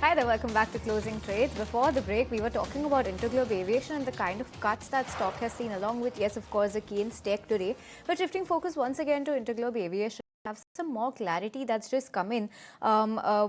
Hi there, welcome back to Closing Trades. Before the break, we were talking about Interglobe Aviation and the kind of cuts that stock has seen, along with, yes, of course, the key in tech today. But shifting focus once again to Interglobe Aviation, have some more clarity that's just come in.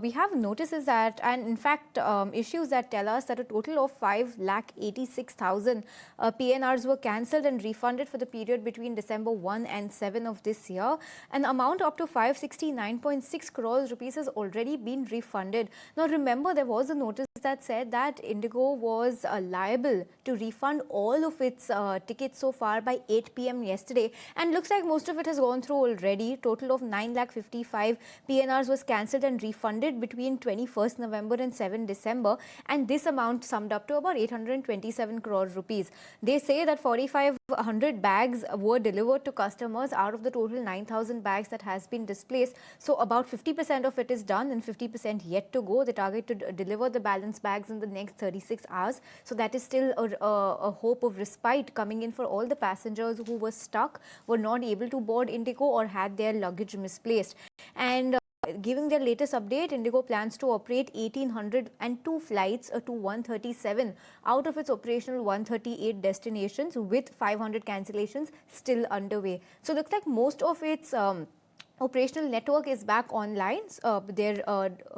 We have notices that, and in fact, issues that tell us that a total of 5,86,000 PNRs were cancelled and refunded for the period between December 1 and 7 of this year. An amount up to 569.6 crores rupees has already been refunded. Now, remember, there was a notice that said that Indigo was liable to refund all of its tickets so far by 8 p.m. yesterday, and looks like most of it has gone through already. Total of 9,55,000 PNRs was cancelled and refunded between 21st November and 7 December, and this amount summed up to about 827 crore rupees. They say that 4,500 bags were delivered to customers out of the total 9,000 bags that has been displaced. So about 50% of it is done and 50% yet to go. They target to deliver the balance bags in the next 36 hours. So that is still a hope of respite coming in for all the passengers who were stuck, were not able to board Indigo or had their luggage misplaced. And giving their latest update, Indigo plans to operate 1,802 flights to 137 out of its operational 138 destinations, with 500 cancellations still underway. So it looks like most of its operational network is back online. They're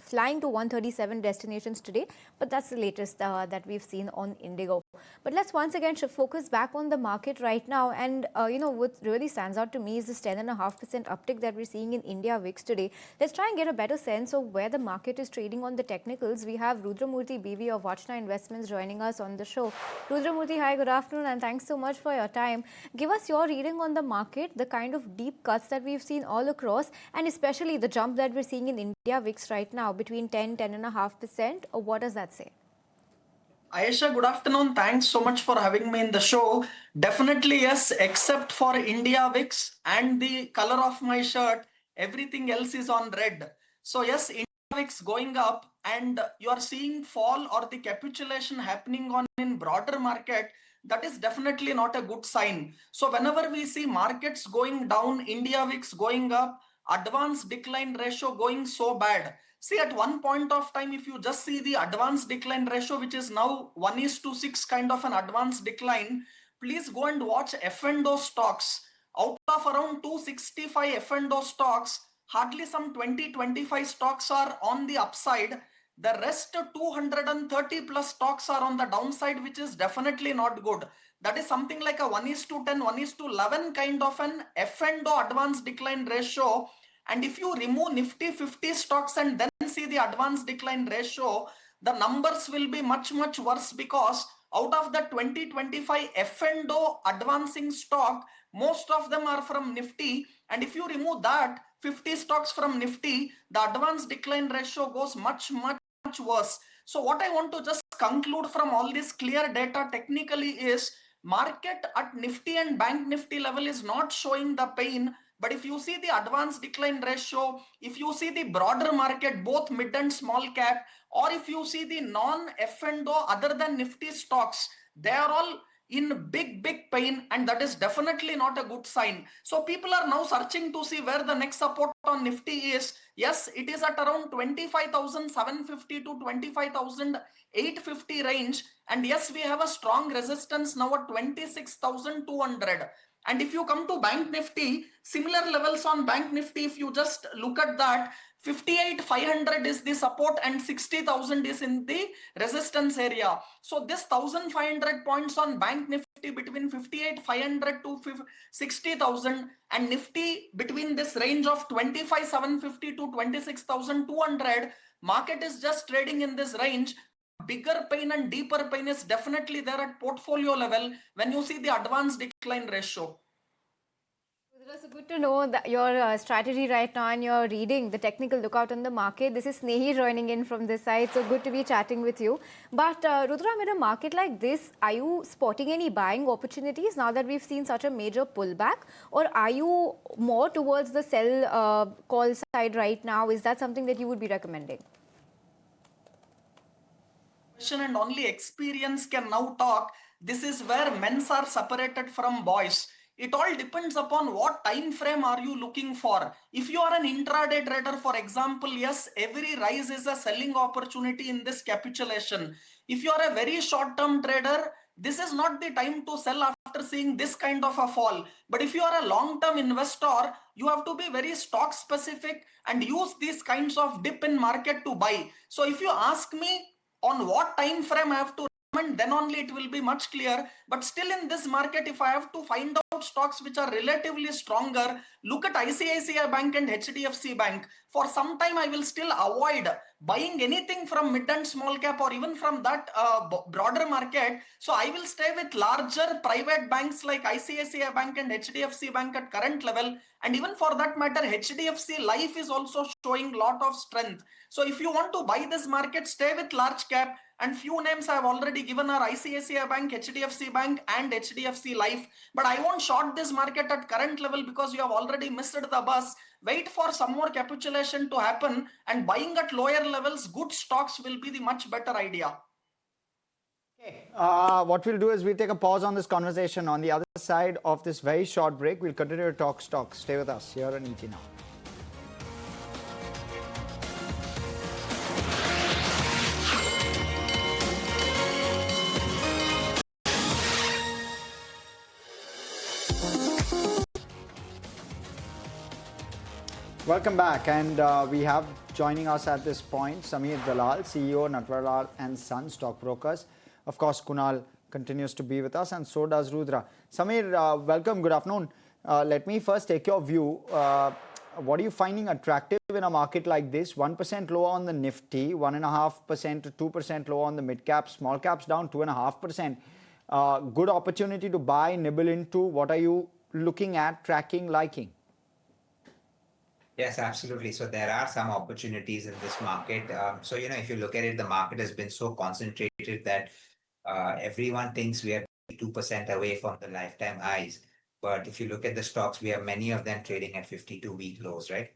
flying to 137 destinations today, but that's the latest that we've seen on Indigo. But let's once again focus back on the market right now. And what really stands out to me is this 10.5% uptick that we're seeing in India VIX today. Let's try and get a better sense of where the market is trading on the technicals. We have Rudramurthy BV of Vachna Investments joining us on the show. Rudramurthy, hi, good afternoon, and thanks so much for your time. Give us your reading on the market, the kind of deep cuts that we've seen all across, and especially the jump that we're seeing in India VIX right now between 10.5%. What does that say? Ayesha, good afternoon. Thanks so much for having me in the show. Definitely yes, except for India VIX and the color of my shirt, everything else is on red. So yes, India VIX going up, and you are seeing fall or the capitulation happening on in broader market. That is definitely not a good sign. So whenever we see markets going down, India VIX going up, advanced decline ratio going so bad. See, at one point of time, if you just see the advanced decline ratio, which is now 1:6 kind of an advanced decline, please go and watch F&O stocks. Out of around 265 F&O stocks, hardly some 20-25 stocks are on the upside. The rest 230 plus stocks are on the downside, which is definitely not good. That is something like a 1:10, 1:11 kind of an F&O advanced decline ratio. And if you remove Nifty 50 stocks and then see the advanced decline ratio, the numbers will be much worse, because out of the 20-25 F&O advancing stock, most of them are from Nifty. And if you remove that 50 stocks from Nifty, the advanced decline ratio goes much worse. So what I want to just conclude from all this clear data technically is, market at Nifty and Bank Nifty level is not showing the pain. But if you see the advanced decline ratio, if you see the broader market, both mid and small cap, or if you see the non-F&O other than Nifty stocks, they are all in big pain, and that is definitely not a good sign. So people are now searching to see where the next support on Nifty is. Yes, it is at around 25,750 to 25,850 range. And yes, we have a strong resistance now at 26,200. And if you come to Bank Nifty, similar levels on Bank Nifty, if you just look at that, 58,500 is the support and 60,000 is in the resistance area. So this 1,500 points on Bank Nifty between 58,500 to 60,000, and Nifty between this range of 25,750 to 26,200, market is just trading in this range. Bigger pain and deeper pain is definitely there at portfolio level when you see the advanced decline ratio. It was good to know that your strategy right now, and you're reading the technical lookout on the market. This is Snehi joining in from this side, so good to be chatting with you. But Rudra, in a market like this, are you spotting any buying opportunities now that we've seen such a major pullback, or are you more towards the sell call side right now? Is that something that you would be recommending? And only experience can now talk. This is where men are separated from boys. It all depends upon what time frame are you looking for. If you are an intraday trader, for example, yes, every rise is a selling opportunity in this capitulation. If you are a very short-term trader, this is not the time to sell after seeing this kind of a fall. But if you are a long-term investor, you have to be very stock specific and use these kinds of dip in market to buy. So if you ask me on what time frame I have to, then only it will be much clear. But still in this market, if I have to find out stocks which are relatively stronger, look at ICICI Bank and HDFC Bank. For some time, I will still avoid buying anything from mid and small cap or even from that broader market. So I will stay with larger private banks like ICICI Bank and HDFC Bank at current level. And even for that matter, HDFC Life is also showing lot of strength. So if you want to buy this market, stay with large cap. And few names I have already given are ICICI Bank, HDFC Bank and HDFC Life. But I won't short this market at current level because you have already missed the bus. Wait for some more capitulation to happen, and buying at lower levels, good stocks will be the much better idea. Okay. What we'll do is we'll take a pause on this conversation. On the other side of this very short break, we'll continue to talk stocks. Stay with us here on ET Now. Welcome back, and we have joining us at this point Sameer Dalal, CEO, Natvarlal and Son Stockbrokers. Of course, Kunal continues to be with us, and so does Rudra. Sameer, welcome. Good afternoon. Let me first take your view. What are you finding attractive in a market like this? 1% lower on the Nifty, 1.5% to 2% lower on the mid caps, small caps down 2.5%. Good opportunity to buy, nibble into. What are you looking at, tracking, liking? Yes, absolutely. So there are some opportunities in this market. So, if you look at it, the market has been so concentrated that everyone thinks we are 2% away from the lifetime highs. But if you look at the stocks, we have many of them trading at 52-week lows, right?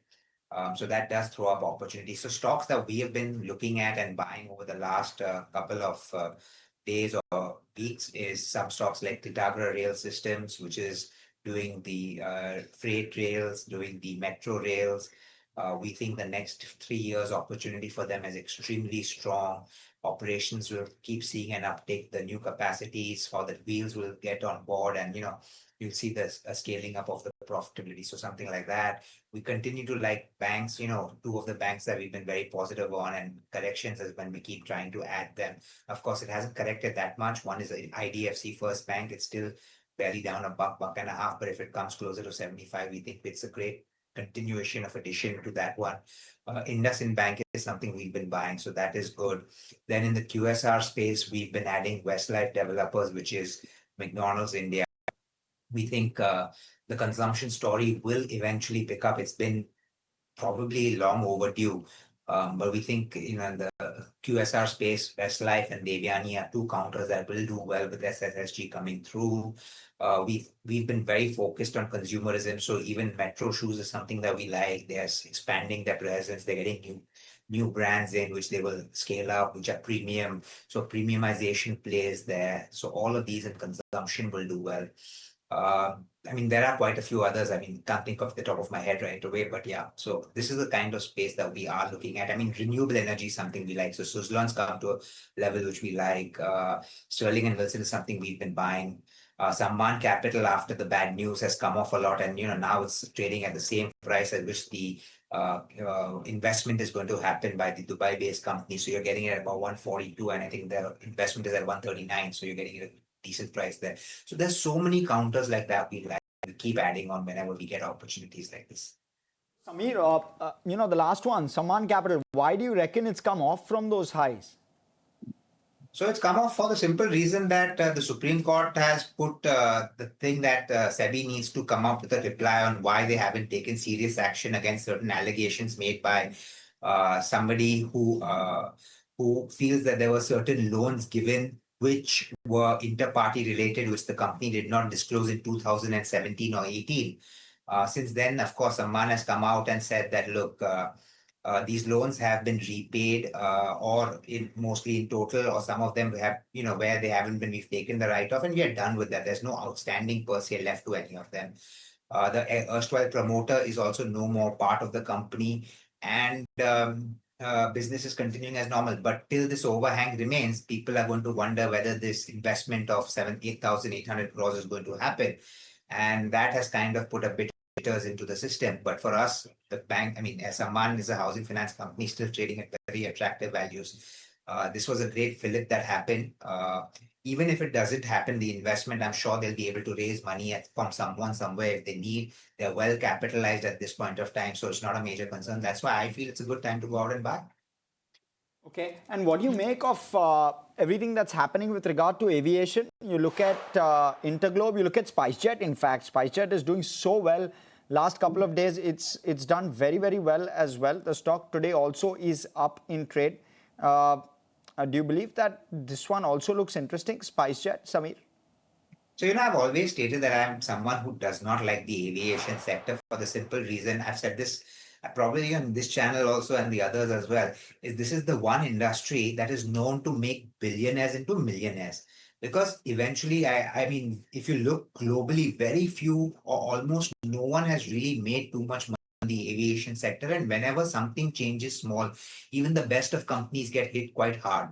So that does throw up opportunities. So stocks that we have been looking at and buying over the last couple of days or weeks is some stocks like Titagra Rail Systems, which is doing the freight rails, doing the metro rails. We think the next 3 years opportunity for them is extremely strong. Operations will keep seeing an uptake. The new capacities for the wheels will get on board, and you'll see this scaling up of the profitability. So something like that. We continue to like banks. Two of the banks that we've been very positive on, and corrections is when we keep trying to add them. Of course, it hasn't corrected that much. One is IDFC First Bank. It's still barely down a buck and a half, but if it comes closer to 75, we think it's a great continuation of addition to that one. IndusInd Bank is something we've been buying, so that is good. Then in the QSR space, we've been adding Westlife Developers, which is McDonald's India. We think the consumption story will eventually pick up. It's been probably long overdue. But we think in the QSR space, Westlife and Devyani are two counters that will do well with SSSG coming through. We've been very focused on consumerism, so even Metro Shoes is something that we like. They're expanding their presence. They're getting new brands in which they will scale up, which are premium. So premiumization plays there. So all of these in consumption will do well. There are quite a few others. Can't think off the top of my head right away, but yeah. So this is the kind of space that we are looking at. Renewable energy is something we like. So Suzlon's come to a level which we like. Sterling and Wilson is something we've been buying. Sammaan Capital, after the bad news, has come off a lot, and now it's trading at the same price at which the investment is going to happen by the Dubai-based company. So you're getting it at about 142, and I think their investment is at 139. So you're getting it at a decent price there. So there's so many counters like that we like. We keep adding on whenever we get opportunities like this. Sameer, the last one, Sammaan Capital, why do you reckon it's come off from those highs? So it's come off for the simple reason that the Supreme Court has put the thing that SEBI needs to come up with a reply on why they haven't taken serious action against certain allegations made by somebody who feels that there were certain loans given which were inter-party related, which the company did not disclose in 2017 or 18. Since then, of course, Sammaan has come out and said that, look, These loans have been repaid or mostly in total, or some of them have, where they haven't been, we've taken the write-off and we are done with that. There's no outstanding per se left to any of them. The erstwhile promoter is also no more part of the company, and business is continuing as normal. But till this overhang remains, people are going to wonder whether this investment of 8,800 crores is going to happen. And that has kind of put a bit into the system. But for us, the bank, as Samman is a housing finance company still trading at very attractive values. This was a great fillip that happened. Even if it doesn't happen, the investment, I'm sure they'll be able to raise money from someone somewhere if they need. They're well capitalized at this point of time, so it's not a major concern. That's why I feel it's a good time to go out and buy. Okay, and what do you make of everything that's happening with regard to aviation? You look at Interglobe, you look at SpiceJet. In fact, SpiceJet is doing so well. Last couple of days, it's done very, very well as well. The stock today also is up in trade. Do you believe that this one also looks interesting, SpiceJet, Samir? So, I've always stated that I'm someone who does not like the aviation sector for the simple reason, I've said this probably on this channel also and the others as well, is this is the one industry that is known to make billionaires into millionaires. Because eventually, I mean, if you look globally, very few or almost no one has really made too much money in the aviation sector. And whenever something changes small, even the best of companies get hit quite hard.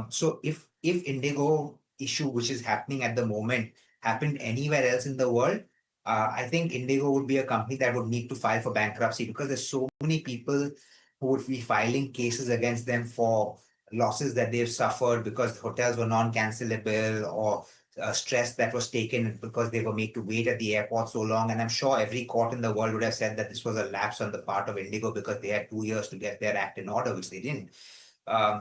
So if Indigo issue, which is happening at the moment, happened anywhere else in the world, I think Indigo would be a company that would need to file for bankruptcy, because there's so many people who would be filing cases against them for losses that they've suffered because hotels were non-cancelable, or stress that was taken because they were made to wait at the airport so long. And I'm sure every court in the world would have said that this was a lapse on the part of Indigo because they had 2 years to get their act in order, which they didn't.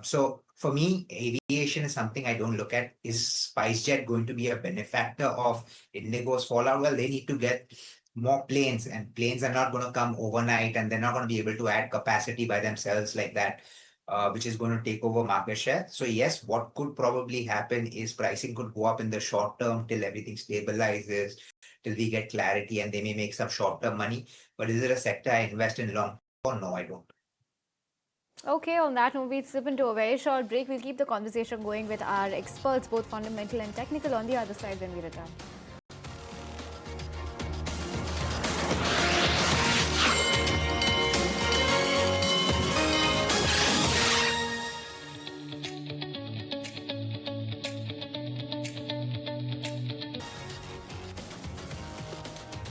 So for me, aviation is something I don't look at. Is SpiceJet going to be a benefactor of Indigo's fallout? Well, they need to get more planes, and planes are not going to come overnight, and they're not going to be able to add capacity by themselves like that, which is going to take over market share. So yes, what could probably happen is pricing could go up in the short term till everything stabilizes, till we get clarity, and they may make some short-term money. But is it a sector I invest in long term? No, I don't. Okay, on that note, we'll slip into a very short break. We'll keep the conversation going with our experts, both fundamental and technical, on the other side when we return.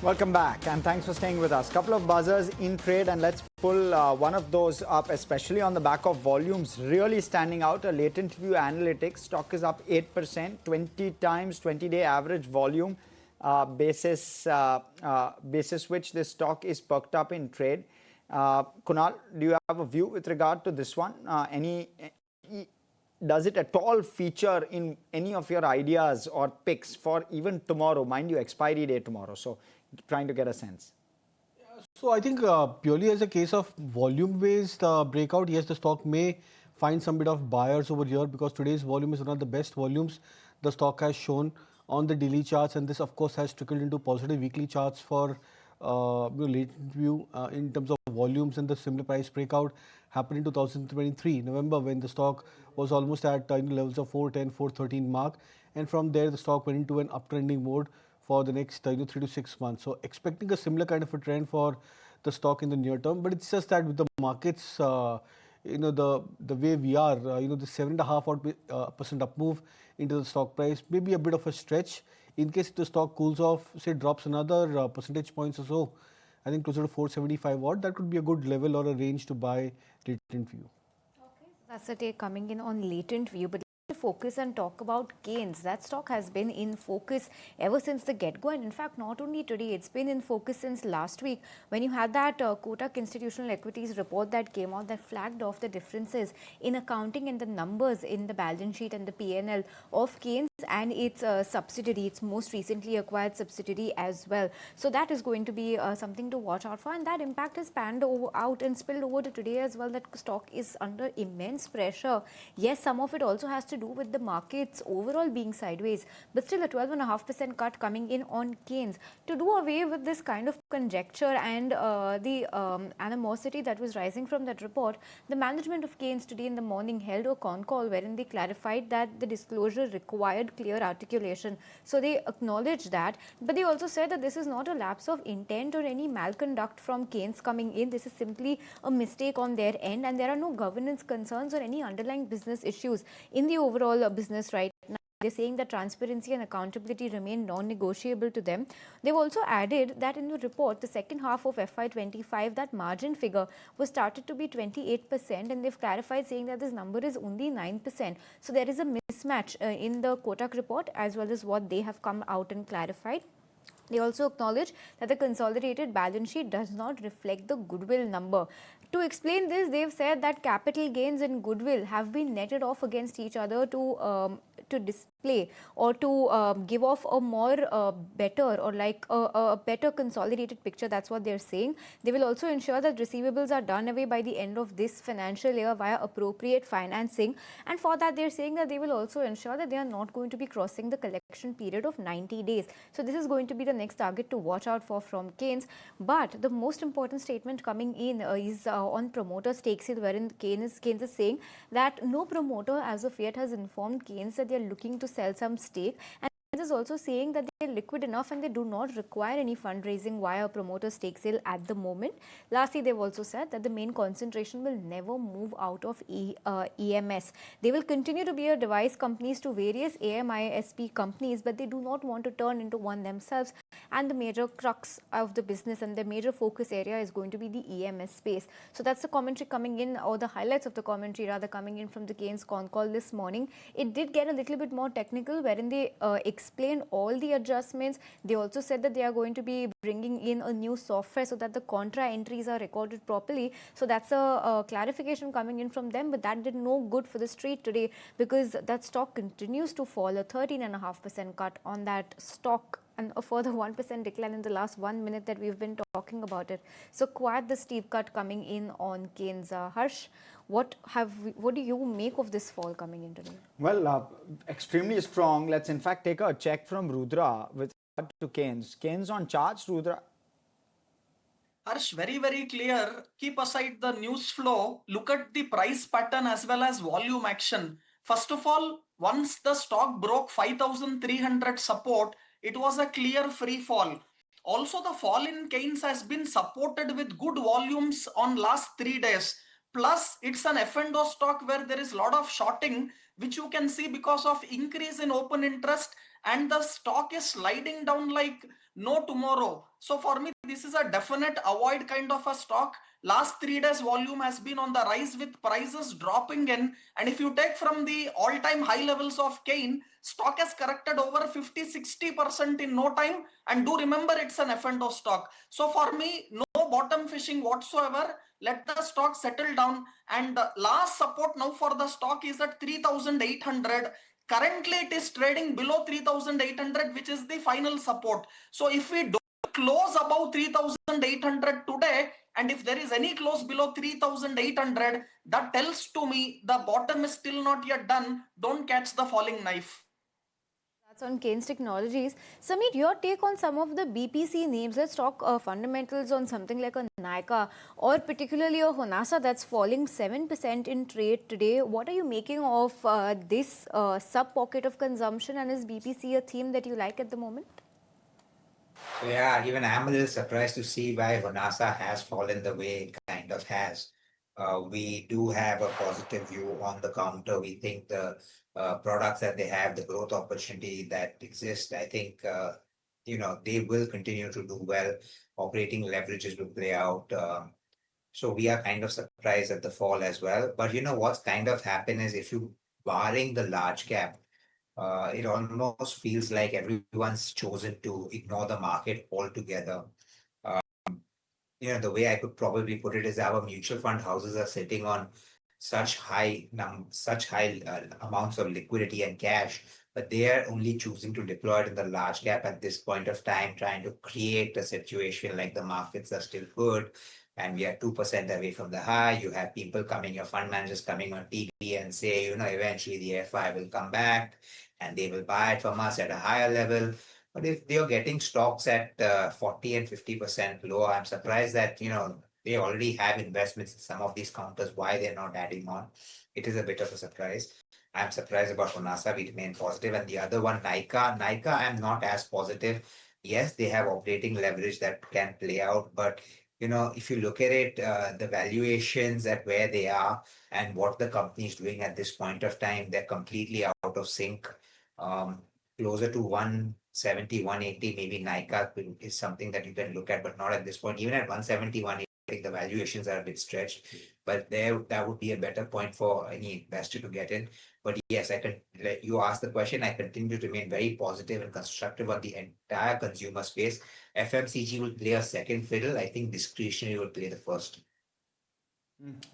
Welcome back, and thanks for staying with us. Couple of buzzers in trade, and let's pull one of those up, especially on the back of volumes really standing out. A latent view analytics stock is up 8%, 20 times 20-day average volume basis which this stock is perked up in trade. Kunal, do you have a view with regard to this one? Does it at all feature in any of your ideas or picks for even tomorrow? Mind you, expiry day tomorrow. So trying to get a sense. So I think purely as a case of volume-based breakout, yes, the stock may find some bit of buyers over here, because today's volume is one of the best volumes the stock has shown on the daily charts, and this of course has trickled into positive weekly charts for latent view in terms of volumes. And the similar price breakout happened in 2023 November, when the stock was almost at levels of 410, 413 mark, and from there the stock went into an uptrending mode for the next 3 to 6 months. So expecting a similar kind of a trend for the stock in the near term. But it's just that with the markets, the way we are, the 7.5% up move into the stock price may be a bit of a stretch. In case the stock cools off, say drops another percentage points or so, I think closer to 475 odd, that could be a good level or a range to buy latent view. Okay, so that's the take coming in on latent view. But to focus and talk about gains. That stock has been in focus ever since the get-go, and in fact not only today, it's been in focus since last week when you had that Kotak Institutional Equities report that came out that flagged off the differences in accounting and the numbers in the balance sheet and the PNL of Keynes and its subsidiary, its most recently acquired subsidiary as well. So that is going to be something to watch out for, and that impact has panned out and spilled over to today as well. That stock is under immense pressure. Yes, some of it also has to do with the markets overall being sideways, but still a 12.5% cut coming in on Keynes. To do away with this kind of conjecture and the animosity that was rising from that report, the management of Keynes today in the morning held a con call wherein they clarified that the disclosure required clear articulation. So they acknowledged that, but they also said that this is not a lapse of intent or any malconduct from Keynes coming in. This is simply a mistake on their end, and there are no governance concerns or any underlying business issues in the overall business right now. They're saying that transparency and accountability remain non-negotiable to them. They've also added that in the report, the second half of FY25, that margin figure was started to be 28%, and they've clarified saying that this number is only 9%. So there is a mismatch in the Kotak report as well as what they have come out and clarified. They also acknowledge that the consolidated balance sheet does not reflect the goodwill number. To explain this, they've said that capital gains and goodwill have been netted off against each other to display or to give off a more better or like a better consolidated picture. That's what they're saying. They will also ensure that receivables are done away by the end of this financial year via appropriate financing. And for that, they're saying that they will also ensure that they are not going to be crossing the collection period of 90 days. So this is going to be the next target to watch out for from Keynes. But the most important statement coming in is on promoter stake sale, wherein Keynes is saying that no promoter as of yet has informed Keynes that they are looking to sell some stake, and Keynes is also saying that they are liquid enough and they do not require any fundraising via a promoter stake sale at the moment. Lastly, they've also said that the main concentration will never move out of EMS. They will continue to be a device companies to various AMISP companies, but they do not want to turn into one themselves. And the major crux of the business and the major focus area is going to be the EMS space. So that's the commentary coming in, or the highlights of the commentary rather, coming in from the Keynes con call this morning. It did get a little bit more technical, wherein they explained all the adjustments. They also said that they are going to be bringing in a new software so that the contra entries are recorded properly. So that's a clarification coming in from them, but that did no good for the street today, because that stock continues to fall, a 13.5% cut on that stock, and a further 1% decline in the last 1 minute that we've been talking about it. So quite the steep cut coming in on Keynes. Harsh, what do you make of this fall coming in today? Well, extremely strong. Let's in fact take a check from Rudra with regard to Keynes. Keynes on charts, Rudra. Harsh, very, very clear. Keep aside the news flow. Look at the price pattern as well as volume action. First of all, once the stock broke 5,300 support, it was a clear free fall. Also, the fall in Keynes has been supported with good volumes on last 3 days. Plus, it's an F&O stock where there is a lot of shorting, which you can see because of increase in open interest, and the stock is sliding down like no tomorrow. So for me, this is a definite avoid kind of a stock. Last 3 days volume has been on the rise with prices dropping in, and if you take from the all-time high levels of Keynes, stock has corrected over 50-60% in no time. And do remember, it's an F&O stock. So for me, no bottom fishing whatsoever. Let the stock settle down, and last support now for the stock is at 3,800. Currently it is trading below 3,800, which is the final support. So if we don't close above 3,800 today, and if there is any close below 3,800, that tells to me the bottom is still not yet done. Don't catch the falling knife. That's on Keynes Technologies. Samir, your take on some of the BPC names. Let's talk fundamentals on something like a Nykaa or particularly a Honasa that's falling 7% in trade today. What are you making of this sub-pocket of consumption, and is BPC a theme that you like at the moment? So yeah, even I'm a little surprised to see why Honasa has fallen the way it kind of has. We do have a positive view on the counter. We think the products that they have, the growth opportunity that exists, I think, they will continue to do well. Operating leverages will play out. So we are kind of surprised at the fall as well. But what's kind of happened is, if you barring the large cap, it almost feels like everyone's chosen to ignore the market altogether. The way I could probably put it is, our mutual fund houses are sitting on such high amounts of liquidity and cash, but they are only choosing to deploy it in the large cap at this point of time, trying to create a situation like the markets are still good and we are 2% away from the high. You have people coming, your fund managers coming on TV and say, eventually the FI will come back and they will buy it from us at a higher level. But if you're getting stocks at 40 and 50% lower, I'm surprised that, they already have investments in some of these counters. Why they're not adding on? It is a bit of a surprise. I'm surprised about Honasa. We remain positive. And the other one, Nykaa, I'm not as positive. Yes, they have operating leverage that can play out, but if you look at it, the valuations at where they are and what the company is doing at this point of time, they're completely out of sync. Um, Closer to 170, 180, maybe Nykaa is something that you can look at, but not at this point. Even at 170, 180, I think the valuations are a bit stretched, but that would be a better point for any investor to get in. But yes, like you asked the question, I continue to remain very positive and constructive on the entire consumer space. FMCG will play a second fiddle. I think discretionary will play the first.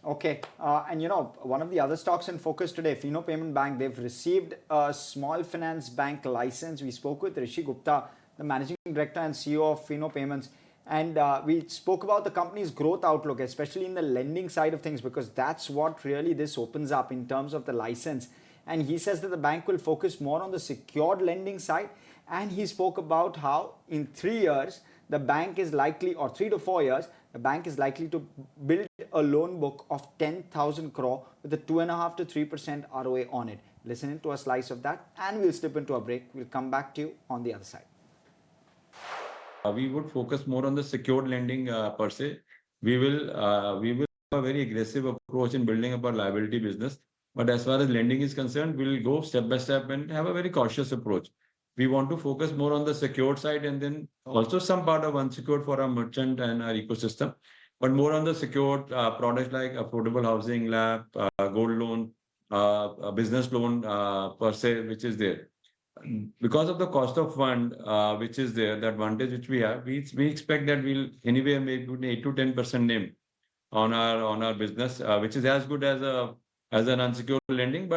Okay, and one of the other stocks in focus today, Fino Payment Bank, they've received a small finance bank license. We spoke with Rishi Gupta, the managing director and CEO of Fino Payments, and we spoke about the company's growth outlook, especially in the lending side of things, because that's what really this opens up in terms of the license. And he says that the bank will focus more on the secured lending side, and he spoke about how in 3 years, the bank is likely, or 3 to 4 years, the bank is likely to build a loan book of 10,000 crore with a 2.5 to 3% ROA on it. Listen to a slice of that, and we'll slip into a break. We'll come back to you on the other side. We would focus more on the secured lending per se. We will have a very aggressive approach in building up our liability business. But as far as lending is concerned, we'll go step by step and have a very cautious approach. We want to focus more on the secured side and then also some part of unsecured for our merchant and our ecosystem, but more on the secured products like affordable housing, LAP, gold loan, business loan per se, which is there. Because of the cost of fund, which is there, the advantage which we have, we expect that we'll anywhere maybe 8 to 10% NIM on our business, which is as good as an unsecured lending,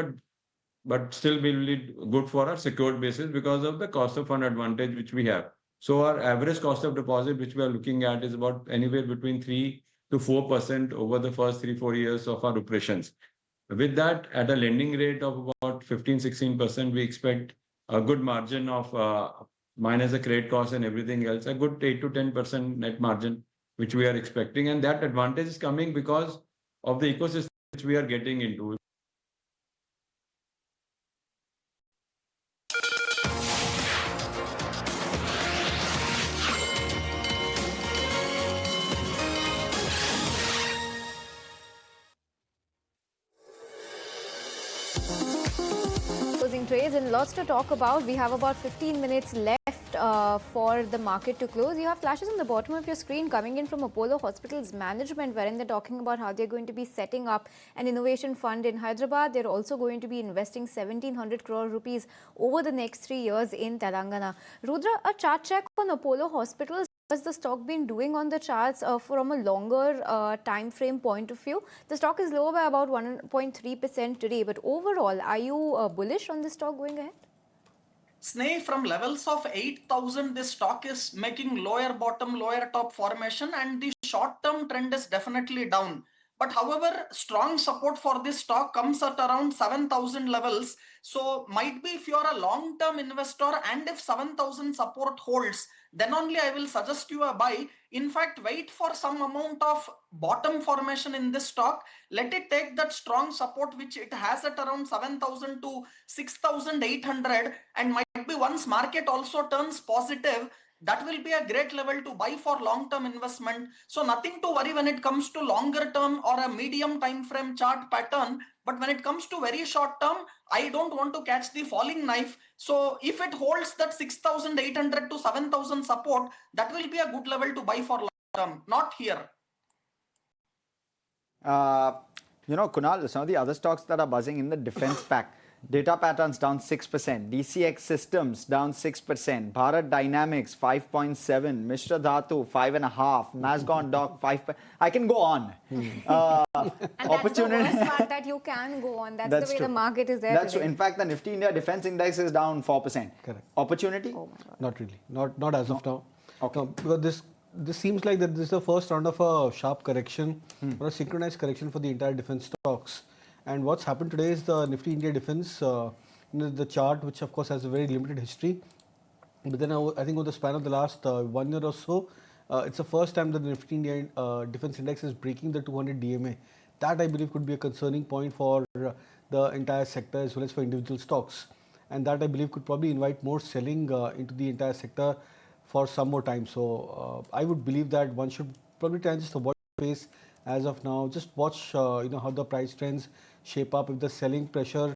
but still will be good for our secured basis because of the cost of fund advantage which we have. So our average cost of deposit, which we are looking at, is about anywhere between 3 to 4% over the first 3-4 years of our operations. With that, at a lending rate of about 15-16%, we expect a good margin of minus the credit cost and everything else, a good 8 to 10% net margin, which we are expecting. And that advantage is coming because of the ecosystem which we are getting into. Closing trades and lots to talk about. We have about 15 minutes left for the market to close. You have flashes on the bottom of your screen coming in from Apollo Hospitals management, wherein they're talking about how they're going to be setting up an innovation fund in Hyderabad. They're also going to be investing 1,700 crore rupees over the next 3 years in Telangana. Rudra, a chart check on Apollo Hospitals. Has the stock been doing on the charts from a longer time frame point of view? The stock is lower by about 1.3% today, but overall, are you bullish on the stock going ahead? Sneh, from levels of 8,000, this stock is making lower bottom, lower top formation, and the short-term trend is definitely down. But however, strong support for this stock comes at around 7,000 levels. So might be if you're a long-term investor and if 7,000 support holds, then only I will suggest you a buy. In fact, wait for some amount of bottom formation in this stock. Let it take that strong support which it has at around 7,000 to 6,800, and might be once market also turns positive, that will be a great level to buy for long-term investment. So nothing to worry when it comes to longer term or a medium time frame chart pattern. But when it comes to very short term, I don't want to catch the falling knife. So if it holds that 6,800 to 7,000 support, that will be a good level to buy for long term, not here. Kunal, some of the other stocks that are buzzing in the defense pack. Data Patterns down 6%, DCX Systems down 6%, Bharat Dynamics 5.7, Mishra Dhatu 5.5, Mazagon Dock 5. I can go on. And that's the worst part, that you can go on. That's the way true. The market is there. That's true. In fact, the Nifty India Defense Index is down 4%. Correct. Opportunity? Oh my God. Not really. Not as of now. Okay. No, because this seems like that this is the first round of a sharp correction or a synchronized correction for the entire defense stocks. And what's happened today is the Nifty India Defense, the chart, which of course has a very limited history, But then I think over the span of the last 1 year or so, it's the first time that the Nifty India Defense Index is breaking the 200 DMA. That I believe could be a concerning point for the entire sector as well as for individual stocks. And that I believe could probably invite more selling into the entire sector for some more time. So I would believe that one should probably try and just avoid space as of now. Just watch how the price trends shape up. If the selling pressure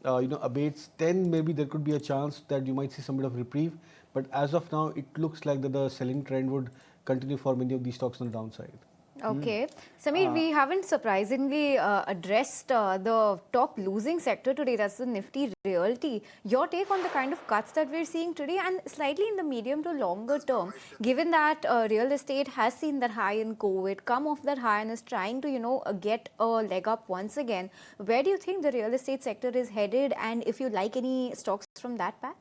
abates, then maybe there could be a chance that you might see some bit of reprieve. But as of now, it looks like that the selling trend would continue for many of these stocks on the downside. Okay. Sameer, we haven't surprisingly addressed the top losing sector today. That's the Nifty Realty. Your take on the kind of cuts that we're seeing today and slightly in the medium to longer term, given that real estate has seen that high in COVID, come off that high and is trying to, get a leg up once again. Where do you think the real estate sector is headed? And if you like any stocks from that pack?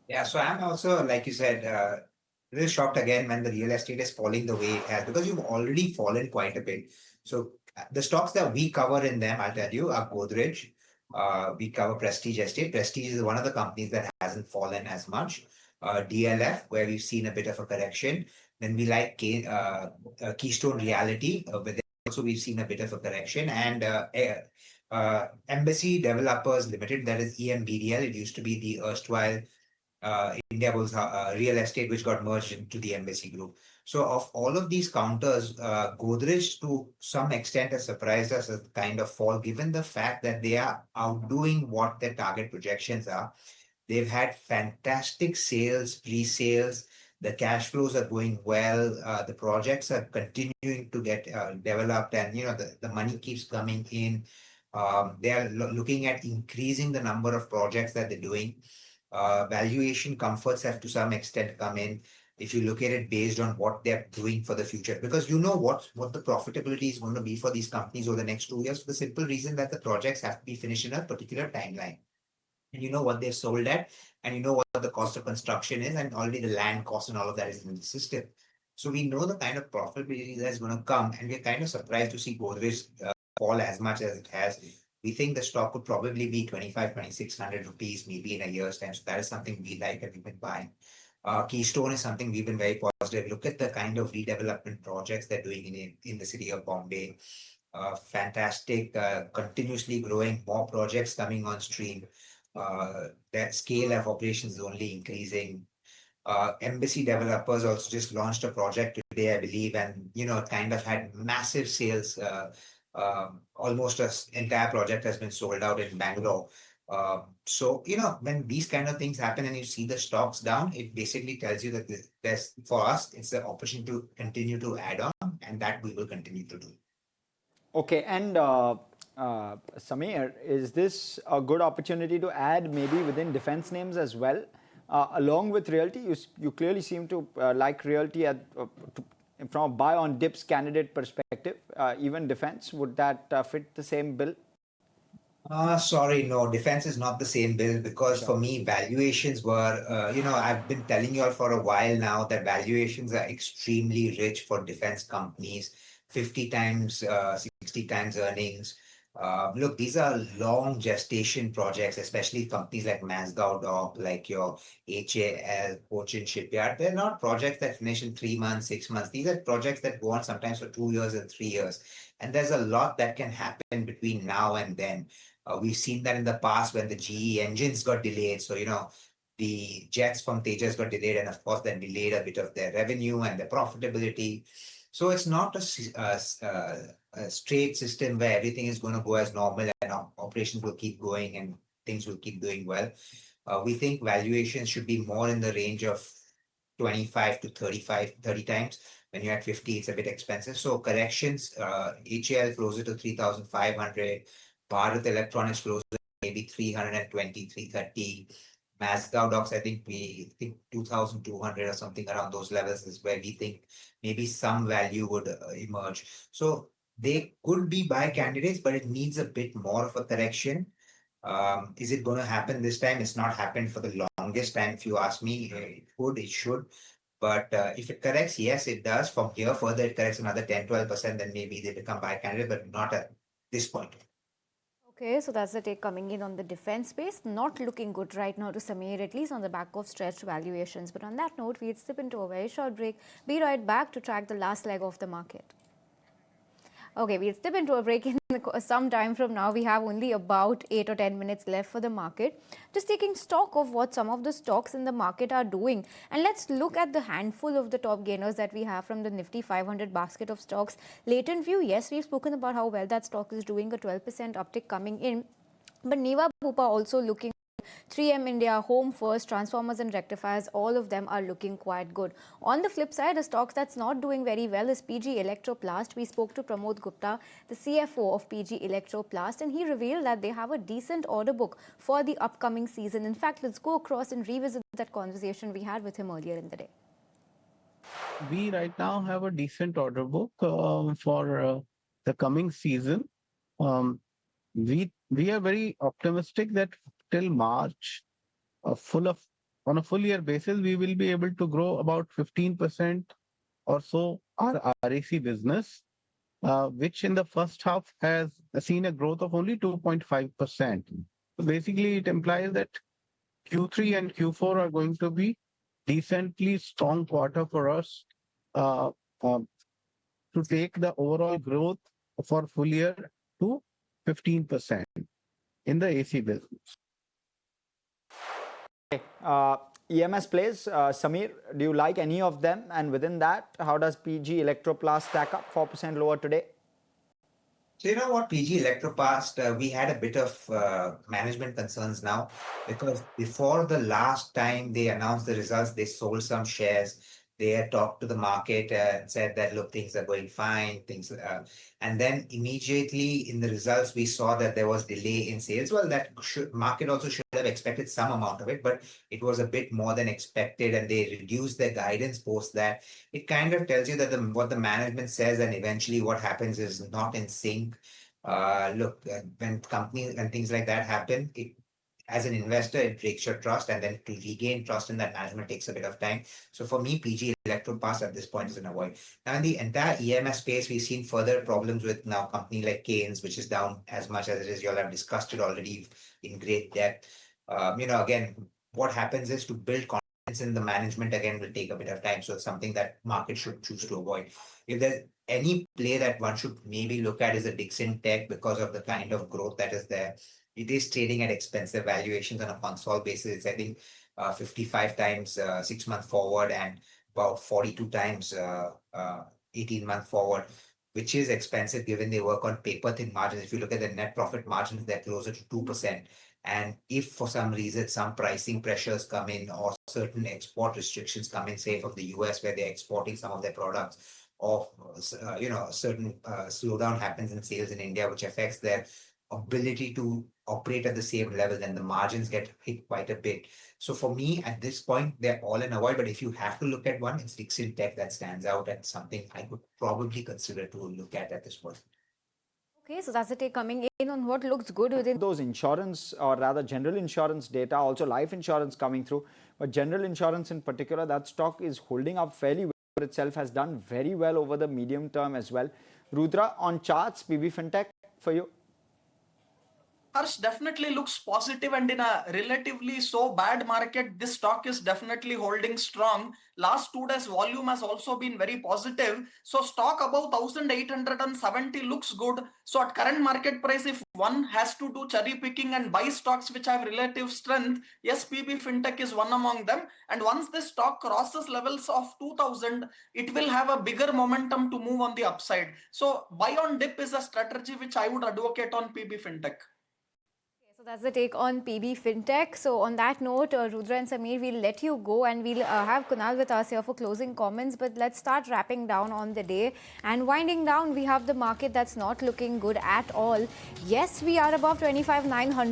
Yeah, so I'm also, like you said, a little shocked again when the real estate is falling the way it has, because you've already fallen quite a bit. So the stocks that we cover in them, I'll tell you, are Godrej. We cover Prestige Estate. Prestige is one of the companies that hasn't fallen as much. DLF, where we've seen a bit of a correction. Then we like Keystone Reality, where also we've seen a bit of a correction. And Embassy Developers Limited, that is EMBDL. It used to be the erstwhile India was real estate, which got merged into the Embassy Group. So of all of these counters, Godrej to some extent has surprised us as kind of fall, given the fact that they are outdoing what their target projections are. They've had fantastic sales, pre-sales. The cash flows are going well. The projects are continuing to get developed, and the money keeps coming in. They are looking at increasing the number of projects that they're doing. Valuation comforts have to some extent come in if you look at it based on what they're doing for the future, because what the profitability is going to be for these companies over the next 2 years, for the simple reason that the projects have to be finished in a particular timeline, and you know what they've sold at, and you know what the cost of construction is, and already the land cost and all of that is in the system. So we know the kind of profitability that's going to come, and we're kind of surprised to see Godrej fall as much as it has. We think the stock could probably be 2,600 rupees maybe in a year's time. So that is something we like and we've been buying. Keystone is something we've been very positive. Look at the kind of redevelopment projects they're doing in the city of Bombay. Fantastic, continuously growing, more projects coming on stream. That scale of operations is only increasing. Embassy Developers also just launched a project today, I believe, and kind of had massive sales. Almost an entire project has been sold out in Bangalore. So when these kind of things happen and you see the stocks down, it basically tells you that there's, for us, it's the opportunity to continue to add on, and that we will continue to do. Okay, and Sameer, is this a good opportunity to add maybe within defense names as well? Along with realty, you clearly seem to like realty from a buy on dips candidate perspective. Even defense, would that fit the same bill? Sorry, no, defense is not the same bill, because for me, valuations were, I've been telling you all for a while now that valuations are extremely rich for defense companies, 50 times, 60 times earnings. Look, these are long gestation projects, especially companies like Masgao Dock, like your HAL, Cochin Shipyard. They're not projects that finish in 3 months, 6 months. These are projects that go on sometimes for 2 years and 3 years. And there's a lot that can happen between now and then. We've seen that in the past when the GE engines got delayed. So, the jets from Tejas got delayed, and of course, that delayed a bit of their revenue and their profitability. So it's not a straight system where everything is going to go as normal and operations will keep going and things will keep doing well. We think valuations should be more in the range of 25 to 30 times. When you're at 50, it's a bit expensive. So corrections, HAL closer to 3,500, Bharat Electronics closer to maybe 320, 330. Masgao Docks, I think 2,200 or something around those levels is where we think maybe some value would emerge. So they could be buy candidates, but it needs a bit more of a correction. Is it going to happen this time? It's not happened for the longest time. If you ask me, it could, it should. But if it corrects, yes, it does. From here further, it corrects another 10, 12%, then maybe they become buy candidate, but not at this point. Okay, so that's the take coming in on the defense space. Not looking good right now to Samir, at least on the back of stretched valuations. But on that note, we'll slip into a very short break. Be right back to track the last leg of the market. Okay, we'll step into a break in some time from now. We have only about 8 or 10 minutes left for the market. Just taking stock of what some of the stocks in the market are doing. And let's look at the handful of the top gainers that we have from the Nifty 500 basket of stocks. Latent view, yes, we've spoken about how well that stock is doing, a 12% uptick coming in. But Niva Pupa also looking 3M India, Home First, Transformers and Rectifiers, all of them are looking quite good. On the flip side, a stock that's not doing very well is PG Electroplast. We spoke to Pramod Gupta, the CFO of PG Electroplast, and he revealed that they have a decent order book for the upcoming season. In fact, let's go across and revisit that conversation we had with him earlier in the day. We right now have a decent order book for the coming season. We are very optimistic that till March, on a full year basis, we will be able to grow about 15% or so our RAC business, which in the first half has seen a growth of only 2.5%. So basically, it implies that Q3 and Q4 are going to be decently strong quarter for us to take the overall growth for full year to 15% in the AC business. EMS plays, Samir, do you like any of them? And within that, how does PG Electroplast stack up? 4% lower today. So you know what, PG Electroplast, we had a bit of management concerns now because before the last time they announced the results, they sold some shares. They had talked to the market and said that, look, things are going fine, and then immediately in the results, we saw that there was delay in sales. Well, that market also should have expected some amount of it, but it was a bit more than expected, and they reduced their guidance post that. It kind of tells you that what the management says and eventually what happens is not in sync. When companies and things like that happen, as an investor, it breaks your trust, and then to regain trust in that management takes a bit of time. So for me, PG Electroplast at this point is an avoid. Now in the entire EMS space, we've seen further problems with now company like Keynes, which is down as much as it is. You all have discussed it already in great depth. Again, what happens is to build confidence in the management again will take a bit of time. So it's something that market should choose to avoid. If there's any play that one should maybe look at is a Dixon Tech because of the kind of growth that is there. It is trading at expensive valuations on a console basis. It's, I think, 55 times 6-month forward and about 42 times 18-month forward, which is expensive given they work on paper-thin margins. If you look at the net profit margins, they're closer to 2%. And if for some reason some pricing pressures come in or certain export restrictions come in, say from the US where they're exporting some of their products, or a certain slowdown happens in sales in India, which affects their ability to operate at the same level, then the margins get hit quite a bit. So for me, at this point, they're all in avoid. But if you have to look at one, it's Dixon Tech that stands out and something I could probably consider to look at this point. Okay, so that's the take coming in on what looks good within those insurance, or rather general insurance data, also life insurance coming through, but general insurance in particular, that stock is holding up fairly well. Itself has done very well over the medium term as well. Rudra, on charts, PB Fintech for you? Harsh, definitely looks positive, and in a relatively so bad market, this stock is definitely holding strong. Last 2 days volume has also been very positive. So stock above 1870 looks good. So at current market price, if one has to do cherry picking and buy stocks which have relative strength, yes, PB Fintech is one among them. And once this stock crosses levels of 2000, it will have a bigger momentum to move on the upside. So buy on dip is a strategy which I would advocate on PB Fintech. So that's the take on PB Fintech. So on that note, Rudra and Samir, we'll let you go and we'll have Kunal with us here for closing comments. But let's start wrapping down on the day. And winding down, we have the market that's not looking good at all. Yes, we are above 25,900.